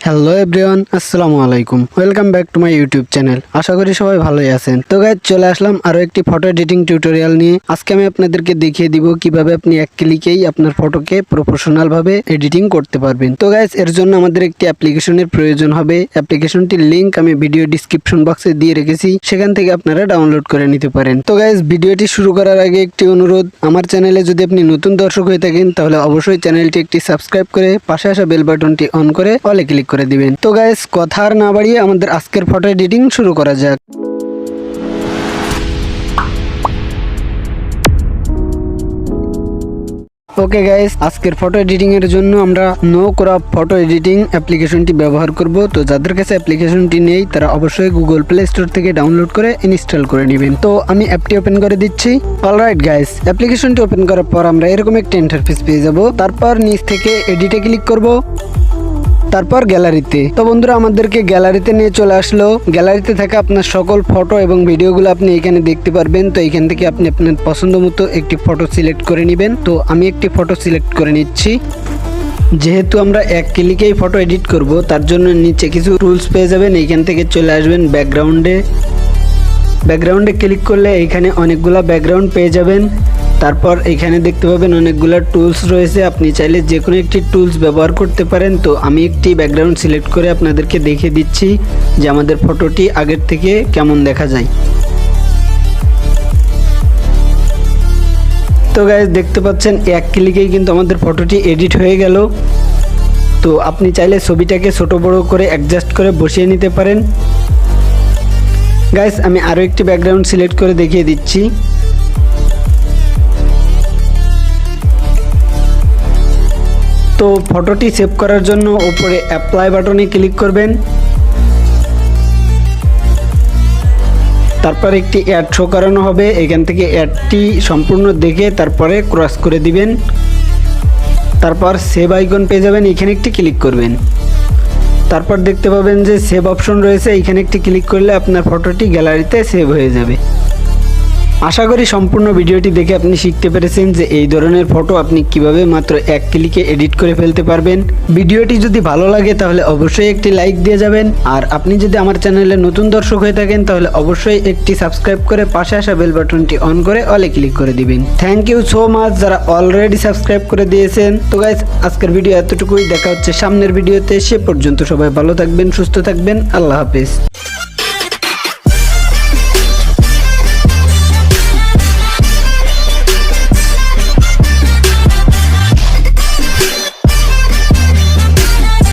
Hello everyone, আসসালামু আলাইকুম। Welcome back to my YouTube channel. আশা করি সবাই ভালোই আছেন। তো গাইজ, চলে আসলাম আরো একটি ফটো এডিটিং টিউটোরিয়াল নিয়ে। আজকে আমি আপনাদেরকে দেখিয়ে দিব কিভাবে আপনি এক ক্লিকেই আপনার ফটোকে প্রফেশনাল ভাবে এডিটিং করতে পারবেন। তো গাইজ, এর জন্য আমাদের একটি অ্যাপ্লিকেশনের প্রয়োজন হবে। অ্যাপ্লিকেশনটির লিংক আমি ভিডিও ডিসক্রিপশন বক্সে দিয়ে রেখেছি, সেখান থেকে আপনারা ডাউনলোড করে নিতে পারেন। তো গাইজ, ভিডিওটি শুরু করার আগে একটি অনুরোধ, আমার চ্যানেলে যদি আপনি নতুন দর্শক হয়ে থাকেন তাহলে অবশ্যই চ্যানেলটি একটি সাবস্ক্রাইব করে পাশে আসা বেল বাটনটি অন করে অলে ক্লিক করে দিবেন। তো গাইস, কথা আর না বাড়িয়ে আমাদের আজকের ফটো এডিটিং শুরু করা যাক। ওকে গাইস, আজকের ফটো এডিটিং এর জন্য আমরা NoCrop ফটো এডিটিং অ্যাপ্লিকেশনটি ব্যবহার করব। তো যাদের কাছে অ্যাপ্লিকেশনটি নেই তারা অবশ্যই গুগল প্লে স্টোর থেকে ডাউনলোড করে ইনস্টল করে নেবেন। তো আমি অ্যাপটি ওপেন করে দিচ্ছি। অলরাইট গাইস, অ্যাপ্লিকেশনটি ওপেন করার পর আমরা এরকম একটা ইন্টারফেস পেয়ে যাব। তারপর নিচ থেকে এডিটে ক্লিক করব, তারপর গ্যালারিতে। তো বন্ধুরা, আমাদেরকে গ্যালারিতে নিয়ে চলে আসলো। গ্যালারিতে থাকা আপনার সকল ফটো এবং ভিডিওগুলো আপনি এখানে দেখতে পারবেন। তো এখান থেকে আপনি আপনার পছন্দ মতো একটি ফটো সিলেক্ট করে নেবেন। তো আমি একটি ফটো সিলেক্ট করে নিচ্ছি। যেহেতু আমরা এক ক্লিকেই ফটো এডিট করব, তার জন্য নিচে কিছু টুলস পেয়ে যাবেন। এইখান থেকে চলে আসবেন ব্যাকগ্রাউন্ডে ক্লিক করলে এখানে অনেকগুলা ব্যাকগ্রাউন্ড পেয়ে যাবেন। তারপর এখানে দেখতে পাবেন অনেকগুলো টুলস রয়েছে, আপনি চাইলে যে কোনো একটি টুলস ব্যবহার করতে পারেন। তো আমি একটি ব্যাকগ্রাউন্ড সিলেক্ট করে আপনাদেরকে দেখিয়ে দিচ্ছি যে আমাদের ফটোটি আগের থেকে কেমন দেখা যায়। তো গাইস, দেখতে পাচ্ছেন এক ক্লিকেই কিন্তু আমাদের ফটোটি এডিট হয়ে গেল। তো আপনি চাইলে ছবিটাকে ছোট বড় করে অ্যাডজাস্ট করে বসিয়ে নিতে পারেন। গাইস, আমি আরও একটি ব্যাকগ্রাউন্ড সিলেক্ট করে দেখিয়ে দিচ্ছি। তো ফটোটি সেভ করার জন্য উপরে অ্যাপ্লাই বাটনে ক্লিক করবেন। তারপর একটি অ্যাড শো করানো হবে, এখান থেকে অ্যাডটি সম্পূর্ণ দেখে তারপরে ক্রস করে দিবেন। তারপর সেভ আইকন পেয়ে যাবেন, এখানে একটি ক্লিক করবেন। তারপর দেখতে পাবেন যে সেভ অপশন রয়েছে, এখানে একটি ক্লিক করলে আপনার ফটোটি গ্যালারিতে সেভ হয়ে যাবে। আশা করি সম্পূর্ণ ভিডিওটি দেখে আপনি শিখতে পেরেছেন যে এই ধরনের ফটো আপনি কিভাবে মাত্র এক ক্লিকে এডিট করে ফেলতে পারবেন। ভিডিওটি যদি ভালো লাগে তাহলে অবশ্যই একটি লাইক দিয়ে যাবেন। আর আপনি যদি আমার চ্যানেলে নতুন দর্শক হয়ে থাকেন তাহলে অবশ্যই একটি সাবস্ক্রাইব করে পাশে আসা বেল বাটনটি অন করে অলে ক্লিক করে দিবেন। থ্যাংক ইউ সো মাচ যারা অলরেডি সাবস্ক্রাইব করে দিয়েছেন। তো গাইস, আজকের ভিডিও এতটুকুই। দেখা হচ্ছে সামনের ভিডিওতে। সে পর্যন্ত সবাই ভালো থাকবেন, সুস্থ থাকবেন। আল্লাহ হাফেজ।